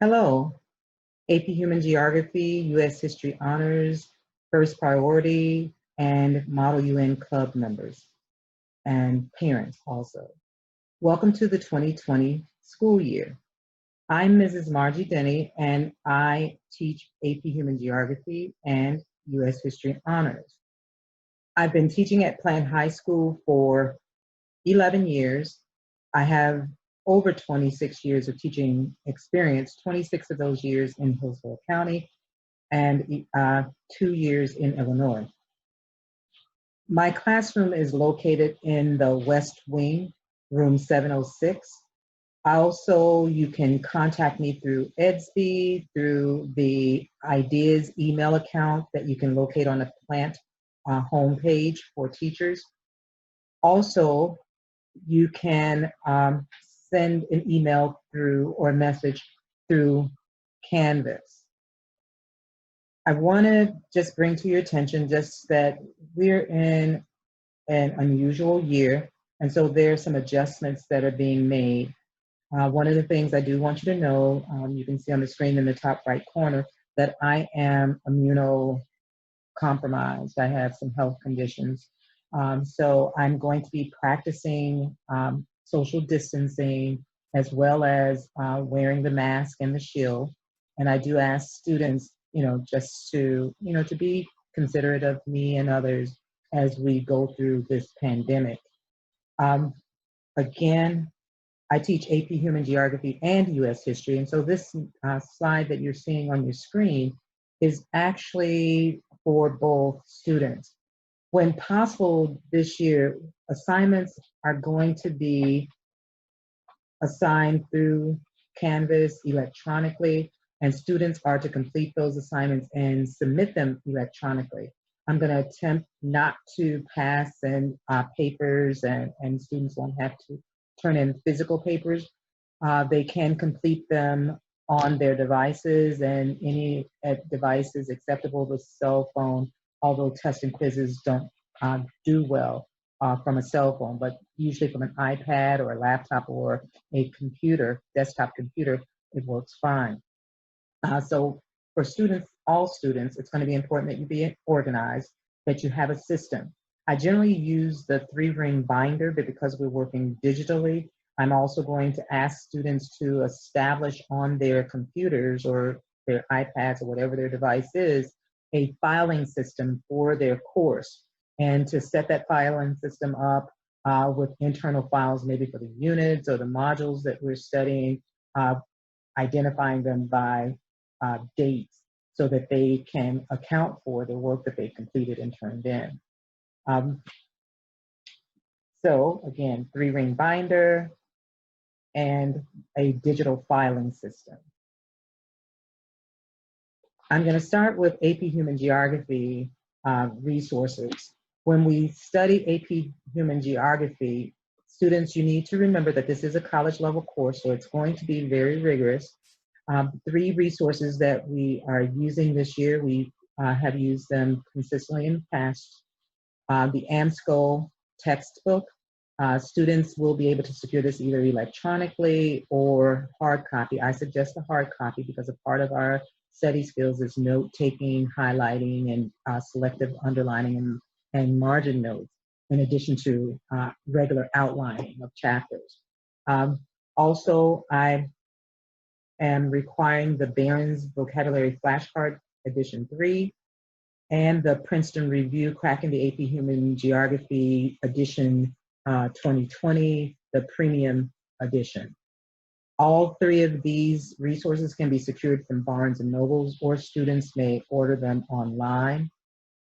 Hello, AP Human Geography, U.S. History Honors, First Priority, and Model UN Club members and parents also. Welcome to the 2020 school year. I'm Mrs. Margie Dennie, and I teach AP Human Geography and U.S. History Honors. I've been teaching at Plant High School for 11 years. I have over 26 years of teaching experience, 26 of those years in Hillsborough County and 2 years in Illinois. My classroom is located in the West Wing, room 706. Also, you can contact me through EdSpeed, through the Ideas email account that you can locate on the plant homepage for teachers. Also, you can send an email through or a message through Canvas. I want to just bring to your attention just that we're in an unusual year, and so there are some adjustments that are being made. One of the things I do want you to know, you can see on the screen in the top right corner, that I am immunocompromised. I have some health conditions. So I'm going to be practicing social distancing as well as wearing the mask and the shield. And I do ask students, just to be considerate of me and others as we go through this pandemic. Again, I teach AP Human Geography and U.S. History, and so this slide that you're seeing on your screen is actually for both students. When possible this year, assignments are going to be assigned through Canvas electronically, and students are to complete those assignments and submit them electronically. I'm going to attempt not to pass in papers, and students won't have to turn in physical papers. They can complete them on their devices, and any devices acceptable with cell phone, although tests and quizzes don't do well from a cell phone, but usually from an iPad or a laptop or a computer, desktop computer, it works fine. So for students, all students, it's going to be important that you be organized, that you have a system. I generally use the 3-ring binder, but because we're working digitally, I'm also going to ask students to establish on their computers or their iPads or whatever their device is, a filing system for their course, and to set that filing system up with internal files, maybe for the units or the modules that we're studying, identifying them by dates so that they can account for the work that they completed and turned in. So again, 3-ring binder and a digital filing system. I'm going to start with AP Human Geography resources. When we study AP Human Geography, students, you need to remember that this is a college level course, so it's going to be very rigorous. 3 resources that we are using this year, we have used them consistently in the past. The AMSCO textbook, students will be able to secure this either electronically or hard copy. I suggest the hard copy because a part of our study skills is note-taking, highlighting, and selective underlining and margin notes, in addition to regular outlining of chapters. Also, I am requiring the Barron's Vocabulary Flashcard Edition 3 and the Princeton Review Cracking the AP Human Geography Edition 2020, the Premium Edition. All 3 of these resources can be secured from Barnes and Nobles, or students may order them online.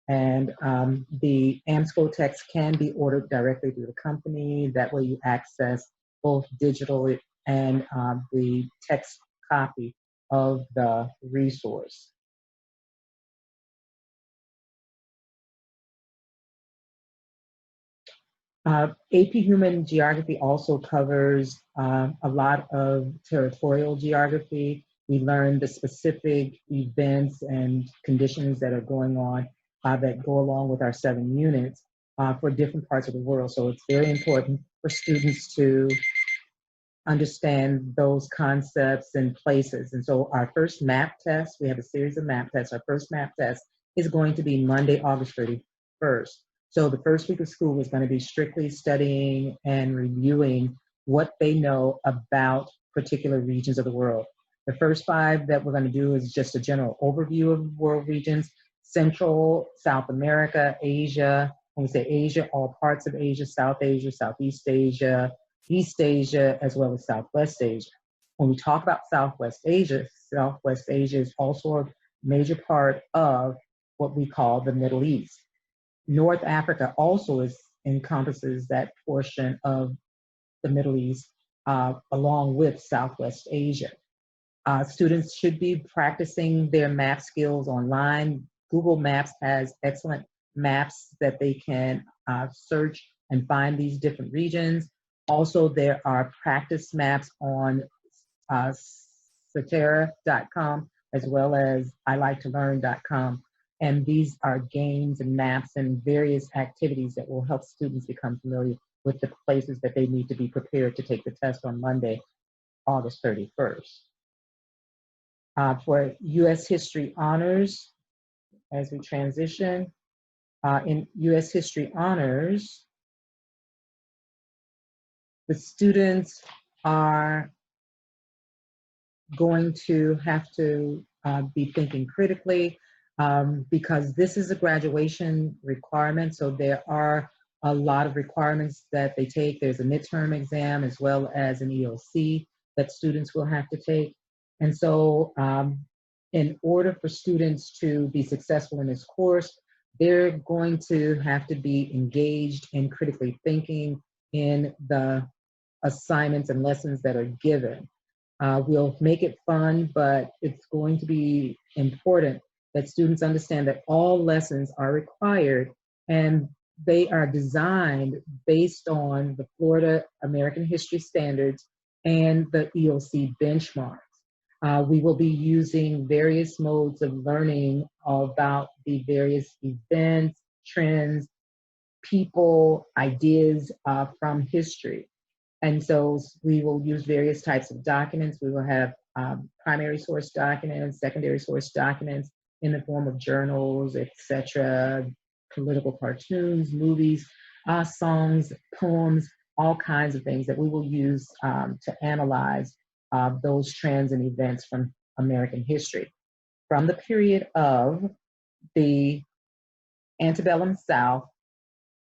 And the AMSCO text can be ordered directly through the company. That way you access both digital and the text copy of the resource. AP Human Geography also covers a lot of territorial geography. We learn the specific events and conditions that are going on that go along with our 7 units for different parts of the world. So it's very important for students to understand those concepts and places. And so our first map test, we have a series of map tests. Our first map test is going to be Monday, August 31st. So the first week of school is going to be strictly studying and reviewing what they know about particular regions of the world. The first 5 that we're going to do is just a general overview of world regions: Central, South America, Asia. When we say Asia, all parts of Asia, South Asia, Southeast Asia, East Asia, as well as Southwest Asia. When we talk about Southwest Asia is also a major part of what we call the Middle East. North Africa also encompasses that portion of the Middle East, along with Southwest Asia. Students should be practicing their map skills online. Google Maps has excellent maps that they can search and find these different regions. Also, there are practice maps on Satera.com as well as iliketolearn.com. And these are games and maps and various activities that will help students become familiar with the places that they need to be prepared to take the test on Monday, August 31st. For U.S. History Honors, as we transition, in U.S. History Honors, the students are going to have to be thinking critically because this is a graduation requirement. So there are a lot of requirements that they take. There's a midterm exam as well as an EOC that students will have to take. And so in order for students to be successful in this course, they're going to have to be engaged in critically thinking in the assignments and lessons that are given. We'll make it fun, but it's going to be important that students understand that all lessons are required and they are designed based on the Florida American History Standards and the EOC benchmarks. We will be using various modes of learning about the various events, trends, people, ideas from history. And so we will use various types of documents. We will have primary source documents, secondary source documents in the form of journals, etc., political cartoons, movies, songs, poems, all kinds of things that we will use to analyze those trends and events from American history. From the period of the antebellum South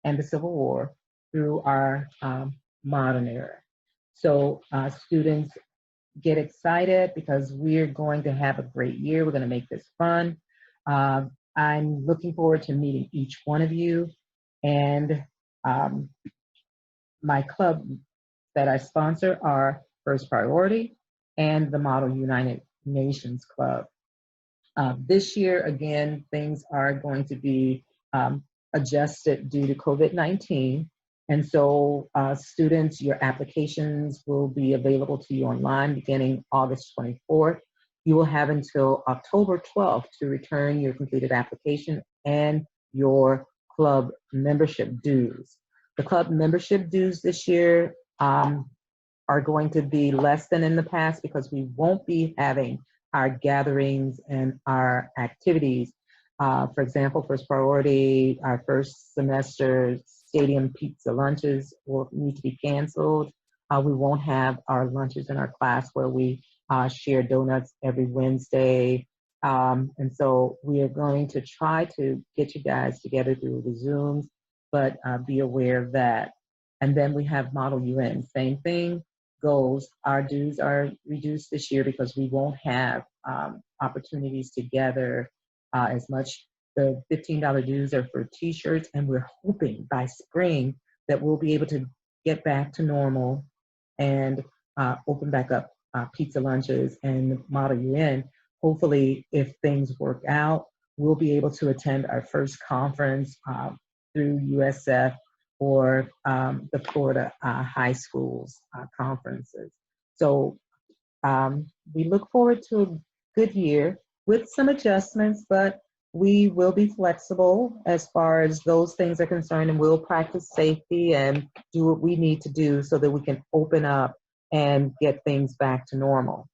and the Civil War through our modern era. So students get excited because we're going to have a great year. We're going to make this fun. I'm looking forward to meeting each one of you. And my club that I sponsor are First Priority and the Model United Nations Club. This year, again, things are going to be adjusted due to COVID-19. And so students, your applications will be available to you online beginning August 24th. You will have until October 12th to return your completed application and your club membership dues. The club membership dues this year are going to be less than in the past because we won't be having our gatherings and our activities. For example, First Priority, our first semester stadium pizza lunches will need to be canceled. We won't have our lunches in our class where we share donuts every Wednesday. And so we are going to try to get you guys together through the Zooms, but be aware of that. And then we have Model UN, same thing goes. Our dues are reduced this year because we won't have opportunities to gather as much. The $15 dues are for t-shirts, and we're hoping by spring that we'll be able to get back to normal and open back up pizza lunches and Model UN. Hopefully, if things work out, we'll be able to attend our first conference through USF or the Florida high schools conferences. So we look forward to a good year with some adjustments, but we will be flexible as far as those things are concerned, and we'll practice safety and do what we need to do so that we can open up and get things back to normal.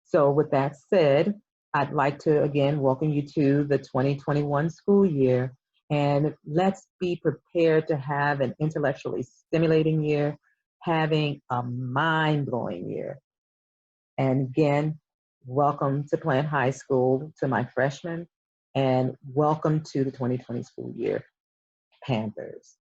So with that said, I'd like to again welcome you to the 2021 school year, and let's be prepared to have an intellectually stimulating year, having a mind-blowing year. And again, welcome to Plant High School to my freshmen, and welcome to the 2020 school year, Panthers.